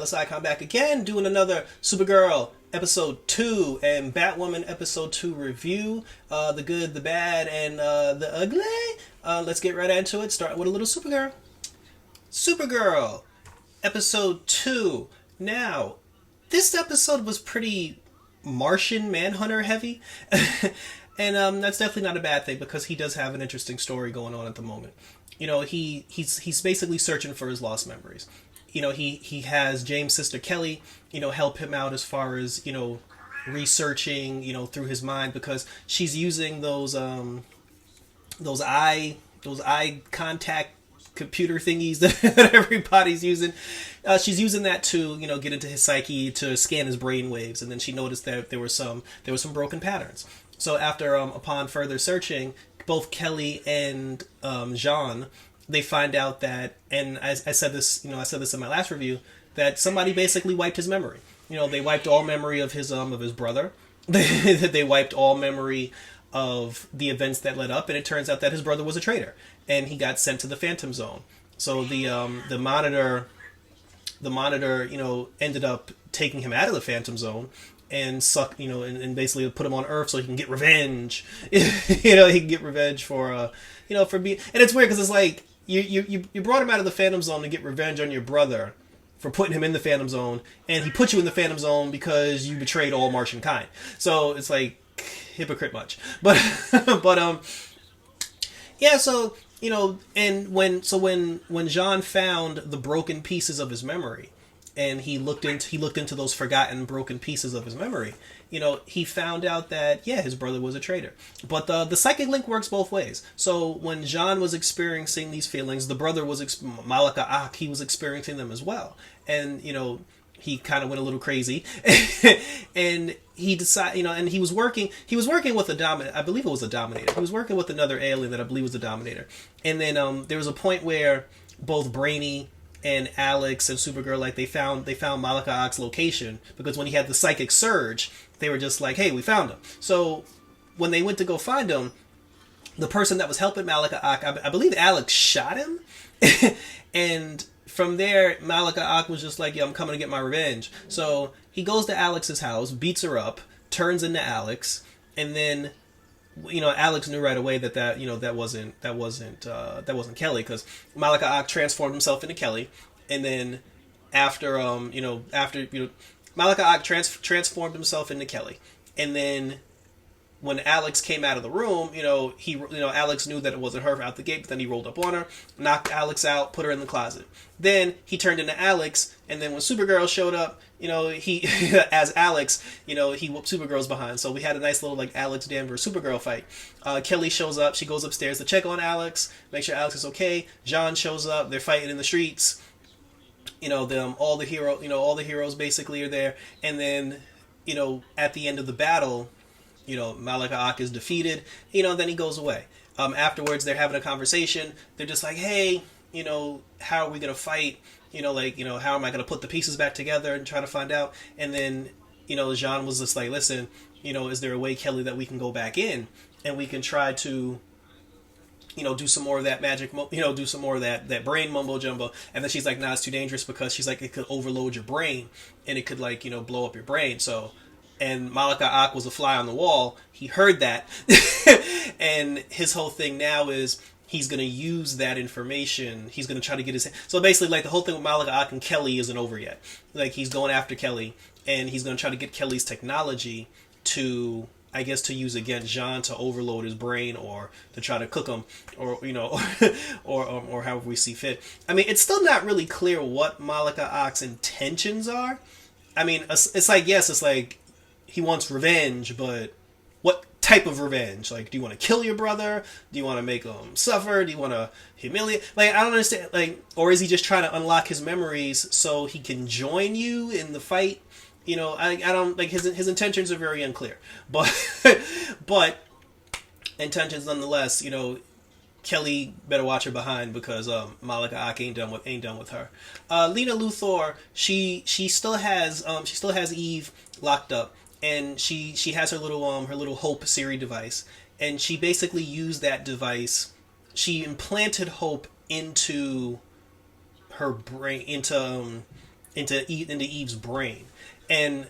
Alice Icon back again, doing another Supergirl episode 2 and Batwoman episode 2 review. The good, the bad, and the ugly. Let's get right into it. Start with a little Supergirl. Supergirl episode 2. Now, this episode was pretty Martian Manhunter heavy. And that's definitely not a bad thing because he does have an interesting story going on at the moment. You know, he's basically searching for his lost memories. You know, he has James' sister Kelly, you know, help him out as far as, you know, researching, you know, through his mind, because she's using those eye contact computer thingies that everybody's using. She's using that to, you know, get into his psyche, to scan his brain waves, and then she noticed that there were some broken patterns. So after upon further searching, both Kelly and Jonn, they find out that, and I said this in my last review, that somebody basically wiped his memory. You know, they wiped all memory of his brother. They wiped all memory of the events that led up, and it turns out that his brother was a traitor, and he got sent to the Phantom Zone. So the monitor, you know, ended up taking him out of the Phantom Zone and and basically put him on Earth so he can get revenge. You know, he can get revenge for for being. And it's weird because it's like you brought him out of the Phantom Zone to get revenge on your brother for putting him in the Phantom Zone, and he put you in the Phantom Zone because you betrayed all Martian kind. So it's like hypocrite much, but yeah. So you know, and when Jonn found the broken pieces of his memory, and he looked into those forgotten broken pieces of his memory, you know, he found out that, yeah, his brother was a traitor. But the psychic link works both ways. So when Jonn was experiencing these feelings, the brother was Malika Ak, he was experiencing them as well. And, you know, he kind of went a little crazy. And he decided, you know, and he was working with a Dominator. I believe it was a Dominator. He was working with another alien that I believe was a Dominator. And then there was a point where both Brainy and Alex and Supergirl, like, they found Malika Ak's location, because when he had the psychic surge, they were just like, hey, we found him. So when they went to go find him, the person that was helping Malika Ak, I believe Alex shot him. And from there, Malika Ak was just like, yeah, I'm coming to get my revenge. So he goes to Alex's house, beats her up, turns into Alex, and then, you know, Alex knew right away that wasn't Kelly, because Malika Ak transformed himself into Kelly, and then after Malika Ak transformed himself into Kelly, and then when Alex came out of the room, Alex knew that it wasn't her out the gate, but then he rolled up on her, knocked Alex out, put her in the closet. Then he turned into Alex, and then when Supergirl showed up, you know, he, as Alex, you know, he whooped Supergirl's behind. So we had a nice little, like, Alex Danvers Supergirl fight. Kelly shows up, she goes upstairs to check on Alex, make sure Alex is okay. Jonn shows up, they're fighting in the streets. You know, all the heroes basically are there. And then, you know, at the end of the battle, you know, Malika Ak is defeated, you know, then he goes away. Afterwards, they're having a conversation. They're just like, hey, you know, how are we going to fight? You know, like, you know, how am I going to put the pieces back together and try to find out? And then, you know, Jonn was just like, listen, you know, is there a way, Kelly, that we can go back in and we can try to, you know, do some more of that magic, do some more of that brain mumbo jumbo. And then she's like, nah, it's too dangerous, because she's like, it could overload your brain and it could, like, you know, blow up your brain. So, and Malika Ak was a fly on the wall. He heard that. And his whole thing now is he's going to use that information. He's going to try to get his... So basically, like, the whole thing with Malika Ak and Kelly isn't over yet. Like, he's going after Kelly, and he's going to try to get Kelly's technology to, I guess, to use against Jonn to overload his brain, or to try to cook him, or, you know, or however we see fit. I mean, it's still not really clear what Malika Ak's intentions are. I mean, it's like, yes, it's like, he wants revenge, but what type of revenge? Like, do you want to kill your brother? Do you want to make him suffer? Do you want to humiliate? Like, I don't understand. Like, or is he just trying to unlock his memories so he can join you in the fight? You know, I don't, like, his intentions are very unclear, but intentions nonetheless. You know, Kelly better watch her behind, because Malika Ak ain't done with her. Lena Luthor, she still has Eve locked up. And she has her little Hope Siri device, and she basically used that device. She implanted Hope into her brain, into Eve's brain. And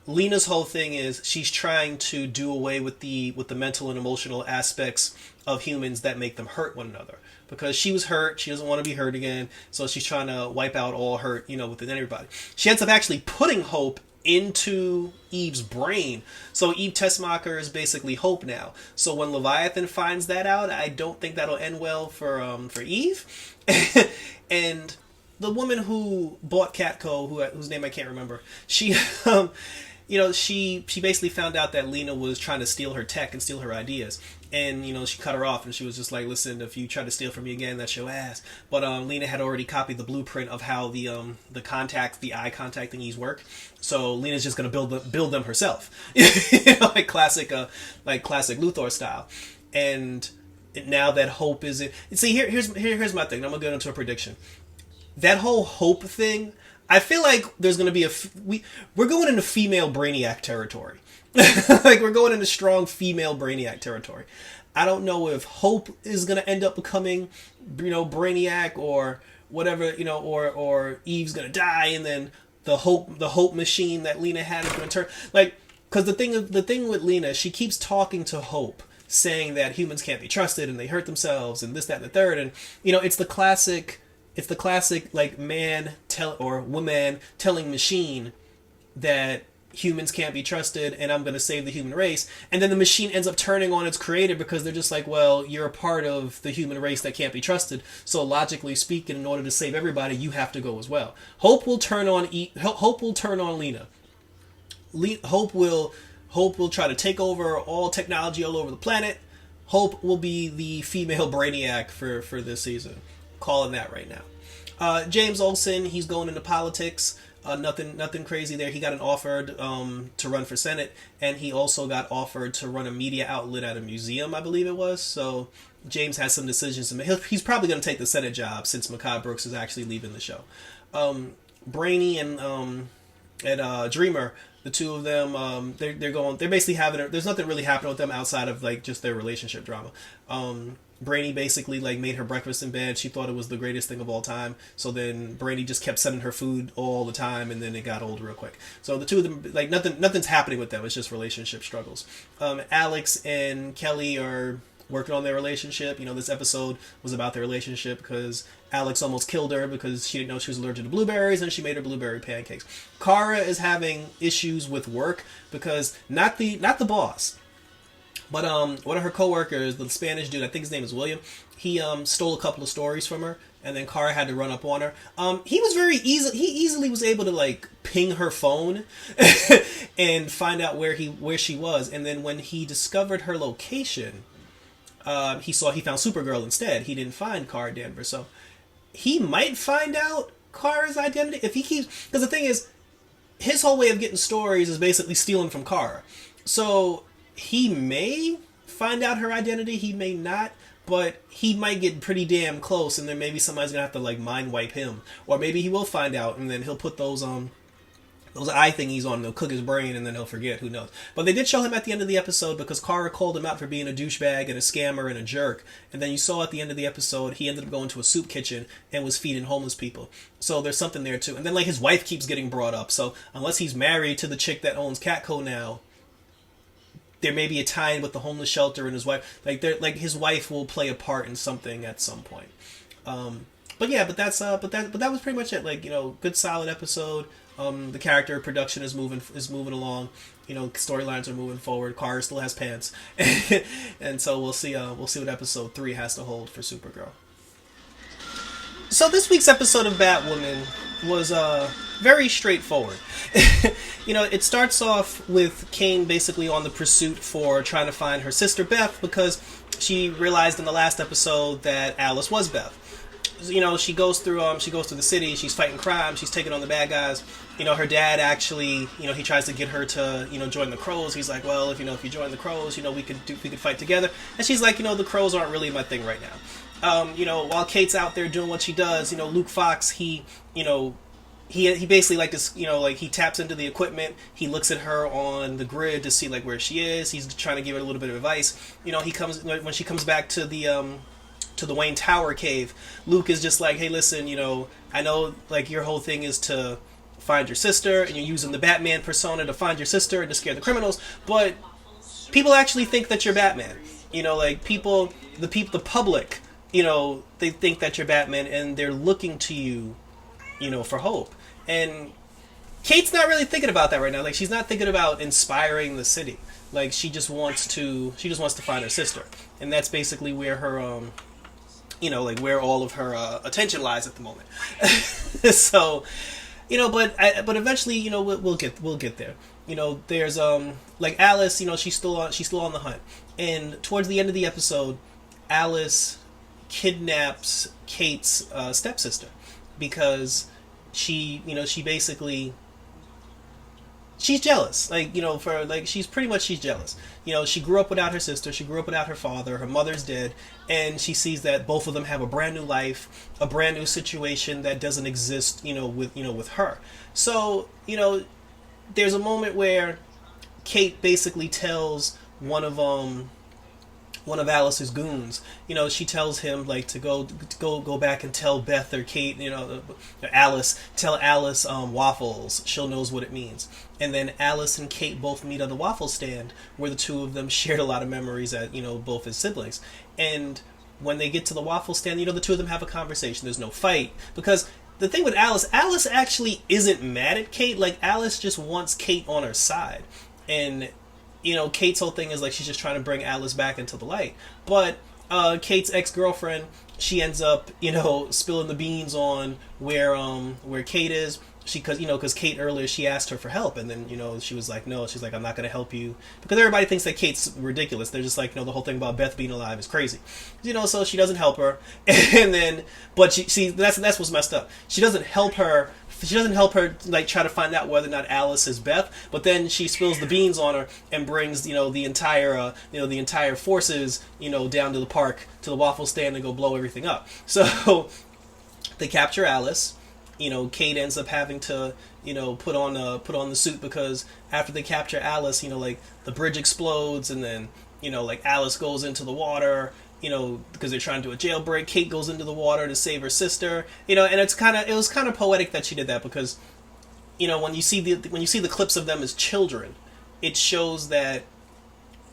Lena's whole thing is she's trying to do away with the mental and emotional aspects of humans that make them hurt one another. Because she was hurt, she doesn't want to be hurt again, so she's trying to wipe out all hurt, within everybody. She ends up actually putting Hope into Eve's brain. So Eve Tessmacher is basically Hope now. So when Leviathan finds that out, I don't think that'll end well for Eve. And the woman who bought Catco, whose name I can't remember, she she basically found out that Lena was trying to steal her tech and steal her ideas. And, she cut her off and she was just like, listen, if you try to steal from me again, that's your ass. But Lena had already copied the blueprint of how the eye contact thingies work. So Lena's just going to build them herself. like classic Luthor style. And now that Hope is in... See, here's my thing. I'm going to get into a prediction. That whole Hope thing, I feel like there's going to be we're going into female Brainiac territory. Like, we're going into strong female Brainiac territory. I don't know if Hope is going to end up becoming, Brainiac or whatever, or Eve's going to die and then the Hope machine that Lena had is going to turn. Like, because the thing with Lena, she keeps talking to Hope, saying that humans can't be trusted and they hurt themselves and this, that, and the third. And, it's the classic like woman telling machine that humans can't be trusted and I'm going to save the human race. And then the machine ends up turning on its creator because they're just like, well, you're a part of the human race that can't be trusted. So logically speaking, in order to save everybody, you have to go as well. Hope will turn on Lena. Hope will try to take over all technology all over the planet. Hope will be the female Brainiac for this season. Calling that right now. James Olsen, he's going into politics. Nothing crazy there. He got an offer to run for Senate, and he also got offered to run a media outlet at a museum, I believe it was. So James has some decisions to make. He's probably going to take the Senate job since Mehcad Brooks is actually leaving the show. Brainy and Dreamer, the two of them, they're basically having there's nothing really happening with them outside of like just their relationship drama. Brainy basically like made her breakfast in bed. She thought it was the greatest thing of all time. So then Brainy just kept sending her food all the time, and then it got old real quick. So the two of them, like nothing's happening with them. It's just relationship struggles. Alex and Kelly are working on their relationship. This episode was about their relationship because Alex almost killed her because she didn't know she was allergic to blueberries, and she made her blueberry pancakes. Kara is having issues with work because not the boss, but one of her coworkers, the Spanish dude, I think his name is William, he stole a couple of stories from her, and then Kara had to run up on her. He easily was able to like ping her phone and find out where she was, and then when he discovered her location, he found Supergirl instead. He didn't find Kara Danvers, so he might find out Kara's identity if he keeps. Because the thing is, his whole way of getting stories is basically stealing from Kara. So he may find out her identity, he may not, but he might get pretty damn close, and then maybe somebody's gonna have to like mind wipe him, or maybe he will find out, and then he'll put those eye thingies on, they'll cook his brain, and then he'll forget, who knows. But they did show him at the end of the episode because Kara called him out for being a douchebag and a scammer and a jerk, and then you saw at the end of the episode he ended up going to a soup kitchen and was feeding homeless people. So there's something there too. And then like his wife keeps getting brought up, so unless he's married to the chick that owns Catco now, there may be a tie-in with the homeless shelter and his wife. Like his wife will play a part in something at some point. But that was pretty much it. Like, good solid episode. The character production is moving along. Storylines are moving forward. Kara still has pants, and so we'll see what episode 3 has to hold for Supergirl. So this week's episode of Batwoman was very straightforward. It starts off with Kane basically on the pursuit for trying to find her sister Beth because she realized in the last episode that Alice was Beth. She goes through the city. She's fighting crime. She's taking on the bad guys. Her dad actually, he tries to get her to, join the Crows. He's like, well, if you join the Crows, we could fight together. And she's like, the Crows aren't really my thing right now. While Kate's out there doing what she does, Luke Fox, he basically like this, he taps into the equipment. He looks at her on the grid to see like where she is. He's trying to give her a little bit of advice. When she comes back to the Wayne Tower cave, Luke is just like, hey, listen, I know like your whole thing is to find your sister, and you're using the Batman persona to find your sister and to scare the criminals, but people actually think that you're Batman. You know, like the public, you know, they think that you're Batman, and they're looking to you, you know, for hope. And Kate's not really thinking about that right now. Like, she's not thinking about inspiring the city. Like, she just wants to find her sister, and that's basically where her you know, like where all of her attention lies at the moment. So, you know, but eventually, you know, we'll get there. You know, there's like Alice, you know, she's still on the hunt, and towards the end of the episode, Alice kidnaps Kate's stepsister because she basically, she's jealous. Like, you know, she's jealous. You know, she grew up without her sister. She grew up without her father. Her mother's dead. And she sees that both of them have a brand new life, a brand new situation that doesn't exist, with her. So, you know, there's a moment where Kate basically tells one of Alice's goons, you know, she tells him, like, to go back and tell Beth or Kate, you know, tell Alice waffles, she'll knows what it means. And then Alice and Kate both meet on the waffle stand, where the two of them shared a lot of memories at, you know, both as siblings. And when they get to the waffle stand, you know, the two of them have a conversation. There's no fight, because the thing with Alice actually isn't mad at Kate. Like, Alice just wants Kate on her side. And, you know, Kate's whole thing is, like, she's just trying to bring Alice back into the light. But Kate's ex-girlfriend, she ends up, you know, spilling the beans on where Kate is. Because Kate earlier, she asked her for help, and then, you know, she was like, no, she's like, I'm not going to help you, because everybody thinks that Kate's ridiculous. They're just like, you know, the whole thing about Beth being alive is crazy, you know. So she doesn't help her, and then, but that's what's messed up. She doesn't help her, like, try to find out whether or not Alice is Beth, but then she spills the beans on her and brings, you know, the entire forces, you know, down to the park, to the waffle stand, and go blow everything up. So they capture Alice. You know, Kate ends up having to, you know, put on the suit, because after they capture Alice, you know, like, the bridge explodes, and then, you know, like, Alice goes into the water, you know, because they're trying to do a jailbreak. Kate goes into the water to save her sister, you know, and it was kind of poetic that she did that, because, you know, when you see the clips of them as children, it shows that,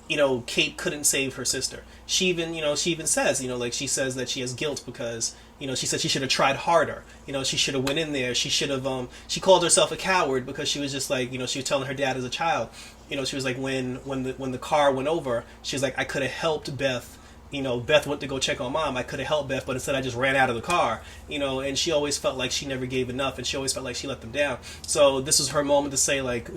you know, Kate couldn't save her sister. She even says, you know, like, she says that she has guilt because, you know, she said she should have tried harder. You know, she should have went in there. She should have, she called herself a coward because she was just like, you know, she was telling her dad as a child, you know, she was like, when the car went over, she was like, I could have helped Beth. You know, Beth went to go check on Mom. I could have helped Beth, but instead I just ran out of the car. You know, and she always felt like she never gave enough, and she always felt like she let them down. So this is her moment to say, like,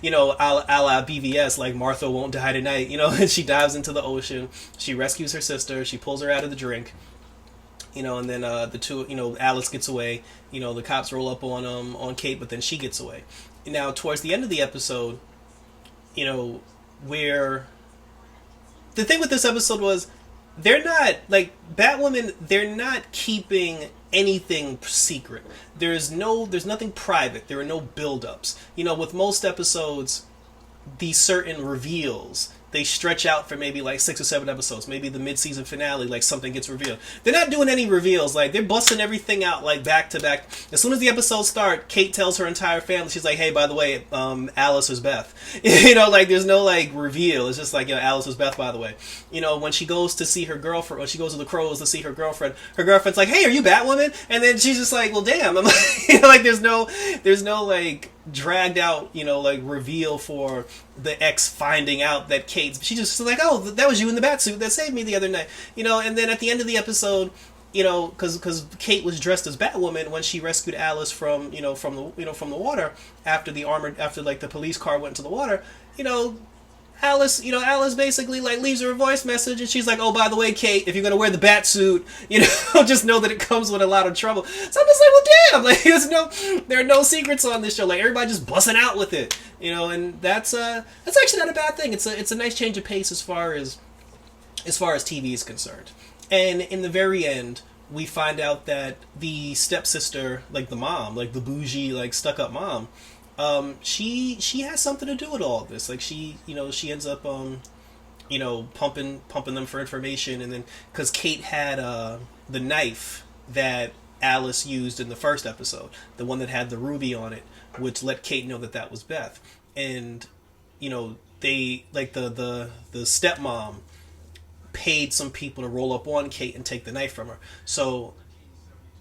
you know, a la BVS, like, Martha won't die tonight. You know, and she dives into the ocean. She rescues her sister. She pulls her out of the drink. You know, and then the two, you know, Alice gets away. You know, the cops roll up on Kate, but then she gets away. Now, towards the end of the episode, you know, where the thing with this episode was, they're not, like, Batwoman, they're not keeping anything secret. There's nothing private. There are no build-ups. You know, with most episodes, these certain reveals, they stretch out for maybe like 6 or 7 episodes. Maybe the mid-season finale, like, something gets revealed. They're not doing any reveals. Like, they're busting everything out, like, back to back. As soon as the episodes start, Kate tells her entire family, she's like, hey, by the way, Alice is Beth. You know, like, there's no, like, reveal. It's just like, you know, Alice is Beth, by the way. You know, when she goes to see her girlfriend, when she goes to the Crows to see her girlfriend's like, hey, are you Batwoman? And then she's just like, well, damn. I'm like, you know, like, there's no, like, dragged out, you know, like, reveal for the ex finding out that she's just like, oh, that was you in the Batsuit that saved me the other night, you know. And then at the end of the episode, you know, because Kate was dressed as Batwoman when she rescued Alice from the water after the police car went into the water, you know. Alice basically, like, leaves her a voice message, and she's like, oh, by the way, Kate, if you're going to wear the Batsuit, you know, just know that it comes with a lot of trouble. So I'm just like, well, damn, like, there are no secrets on this show. Like, everybody just busting out with it, you know, and that's actually not a bad thing. It's a nice change of pace as far as TV is concerned. And in the very end, we find out that the stepsister, like the mom, like the bougie, like, stuck-up mom, she has something to do with all this. Like, she ends up, you know, pumping them for information, and then, because Kate had the knife that Alice used in the first episode, the one that had the ruby on it, which let Kate know that that was Beth. And they like the stepmom paid some people to roll up on Kate and take the knife from her. So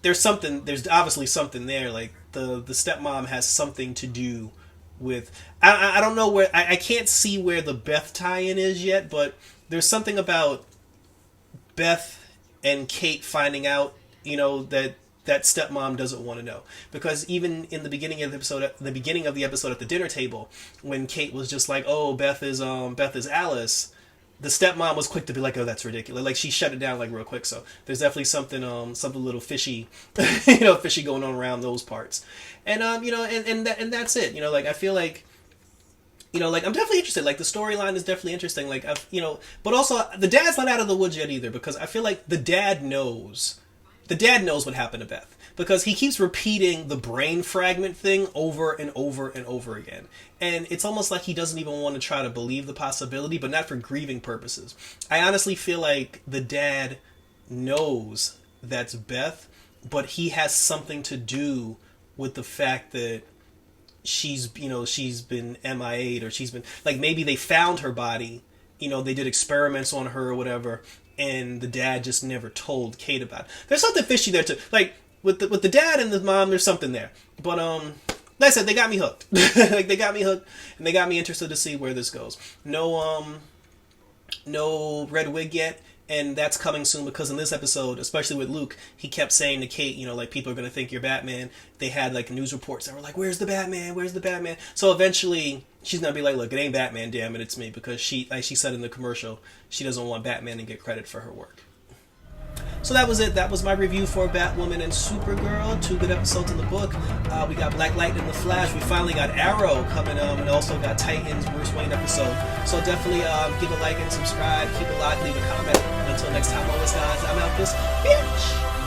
there's obviously something there. Like the stepmom has something to do with, I don't know where, I can't see where the Beth tie-in is yet, but there's something about Beth and Kate finding out, that stepmom doesn't want to know. Because even in the beginning of the episode at the dinner table, when Kate was just like, oh, Beth is Alice, the stepmom was quick to be like, oh, that's ridiculous. Like, she shut it down like real quick. So there's definitely something a little fishy, fishy going on around those parts. And and that's it. Like, I feel like, like, I'm definitely interested. Like, the storyline is definitely interesting. Like, but also the dad's not out of the woods yet either, because I feel like the dad knows what happened to Beth, because he keeps repeating the brain fragment thing over and over and over again. And it's almost like he doesn't even want to try to believe the possibility, but not for grieving purposes. I honestly feel like the dad knows that's Beth, but he has something to do with the fact that she's been MIA'd, or she's been, like, maybe they found her body, they did experiments on her or whatever, and the dad just never told Kate about it. There's something fishy there too. Like, with the dad and the mom, there's something there. But like I said, they got me hooked. Like, they got me hooked, and they got me interested to see where this goes. No red wig yet, and that's coming soon, because in this episode, especially with Luke, he kept saying to Kate, like, people are going to think you're Batman. They had, like, news reports that were like, where's the Batman? Where's the Batman? So eventually, she's going to be like, look, it ain't Batman, damn it, it's me. Because she, like she said in the commercial, she doesn't want Batman to get credit for her work. So that was it. That was my review for Batwoman and Supergirl. 2 good episodes in the book. We got Black Light and the Flash. We finally got Arrow coming, and also got Titans Bruce Wayne episode. So definitely give a like and subscribe. Keep it locked. Leave a comment. Until next time, always guys, I'm out this bitch.